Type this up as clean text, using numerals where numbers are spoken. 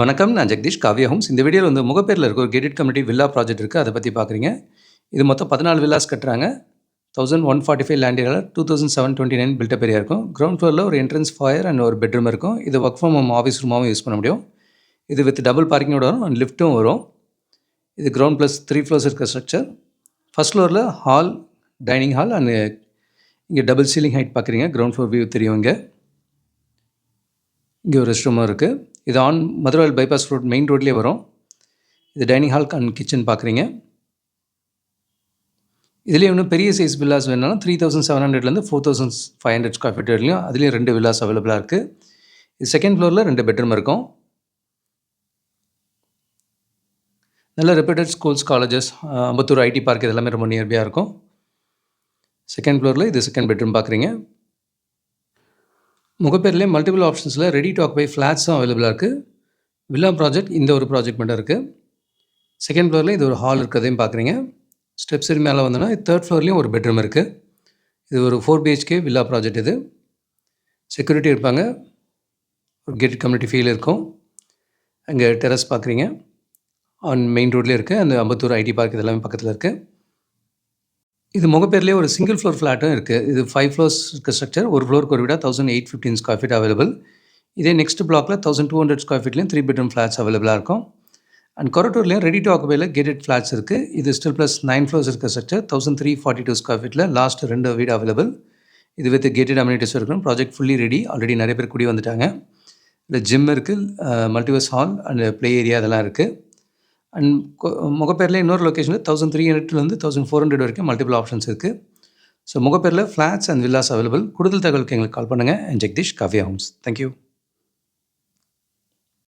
வணக்கம். நான் ஜெகதீஷ் காவ்யா ஹோம்ஸ். இந்த வீடியோல வந்து முகப்பேர்ல இருக்க ஒரு கேட்டட் கம்யூனிட்டி வில்லா ப்ராஜெக்ட் இருக்கு. அத பத்தி பார்க்குறீங்க. இது மொத்தம் 14 வில்லாஸ் கட்டுறாங்க. 1145 லேண்ட் ஏரியால 2729 பில்டப் ஏரியா இருக்கும். கிரவுண்ட் ஃப்ளோர்ல ஒரு என்ட்ரன்ஸ் ஃபயர் அண்ட் ஒரு பெட்ரூம் இருக்கும். இது ஒர்க் ஃப்ரம் ஹோம் ஆஃபீஸ் ரூமாவும் யூஸ் பண்ண முடியும். இது வித் டபுள் பார்க்கிங்கோட வரும் அண்ட் லிஃப்ட்டும் வரும். இது கிரவுண்ட் ப்ளஸ் 3 ஃப்ளோர்ஸ் இருக்க ஸ்ட்ரக்சர். ஃபர்ஸ்ட் ஃப்ளோரில் ஹால், டைனிங் ஹால் அண்ட் இங்கே டபுள் சீலிங் ஹைட் பார்க்குறீங்க. கிரவுண்ட் ஃப்ளோர் வியூ தெரியும் இங்கே. இங்கே ஒரு ரெஸ்ட் ரூமும் இருக்குது. இது மதுரவாயல் பைபாஸ் ரோட் மெயின் ரோட்லேயே வரும். இது டைனிங் ஹால் அண்ட் கிச்சன் பார்க்குறீங்க. இதுலேயே இன்னும் பெரிய சைஸ் வில்லாஸ் வேணும்னா 3700லேருந்து 4500 ஸ்கொயர் ஃபீட் வரையும் அதுலேயும் 2 வில்லாஸ் அவைலபிளாக இருக்குது. இது செகண்ட் ஃப்ளோரில் 2 பெட்ரூம் இருக்கும். நல்ல reputed schools, colleges, Ambattur IT park இதெல்லாமே ரொம்ப நியர்பையாக இருக்கும். செகண்ட் ஃப்ளோரில் இது செகண்ட் பெட்ரூம் பார்க்குறீங்க. முகப்பேர்லேயே மல்டிபிள் ஆப்ஷன்ஸில் ரெடி டு ஆக்குபை ஃப்ளாட்ஸும் அவைலபிளாக இருக்குது. வில்லா ப்ராஜெக்ட் இந்த ஒரு ப்ராஜெக்ட் மட்டும் இருக்குது. செகண்ட் ஃப்ளோரில் இது ஒரு ஹால் இருக்கிறதையும் பார்க்குறீங்க. ஸ்டெப்ஸ் மேலே வந்தோன்னா தேர்ட் ஃப்ளோர்லேயும் ஒரு பெட்ரூம் இருக்குது. இது ஒரு 4 BHK வில்லா ப்ராஜெக்ட். இது செக்யூரிட்டி இருப்பாங்க. ஒரு கேட்டட் கம்யூனிட்டி ஃபீல் இருக்கும். அங்கே டெரஸ் பார்க்குறீங்க. ஆன் மெயின் ரோட்லேயே இருக்குது. அந்த அம்பத்தூர் ஐடி பார்க் இதெல்லாமே பக்கத்தில் இருக்குது. இது முகப்பேர்லேயே ஒரு சிங்கிள் ஃப்ளோர் ஃப்ளாட்டும் இருக்குது. இது 5 ஃப்ளோர்ஸ் இருக்க ஸ்ட்ரக்சர். ஒரு ஃப்ளோருக்கு ஒரு விட 1815 ஸ்கொயர் ஃபீட் அவைலபிள். இதே நெக்ஸ்ட் பிளாக்ல 1200 ஸ்கொயர் ஃபீட்லேயும் 3 பெட்ரூம் ஃப்ளாட்ஸ் அவைலபிளாக இருக்கும். அண்ட் கொரட்டூர்லேயும் ready to occupy gated flats இருக்குது. இது ஸ்டில் ப்ளஸ் 9 ஃப்ளோர்ஸ் இருக்க ஸ்ட்ரக்சர். 1342 ஸ்கொயர் ஃபீட்டில் லாஸ்ட் 2 வீடு அவைலபிள். இது வித் கேட்டட் அம்யூனிட்டிஸ் இருக்கும். Project fully ready. ஆல்ரெடி நிறைய பேர் கூடி வந்துட்டாங்க. இல்லை ஜிம் இருக்குது, multipurpose hall and play area அதெல்லாம் இருக்குது. அண்ட் முகப்பேரில் இன்னொரு லொக்கேஷனில் 1300லேருந்து 1400 வரைக்கும் மல்டிபிள் ஆப்ஷன்ஸ் இருக்குது. ஸோ முகப்பேரில் ஃப்ளாட்ஸ் அண்ட் வில்லாஸ் அவைலபிள். கூடுதல் தகவலுக்கு எங்களுக்கு கால் பண்ணுங்கள். ஜெகதீஷ் காவ்யா ஹோம்ஸ். தேங்க்யூ.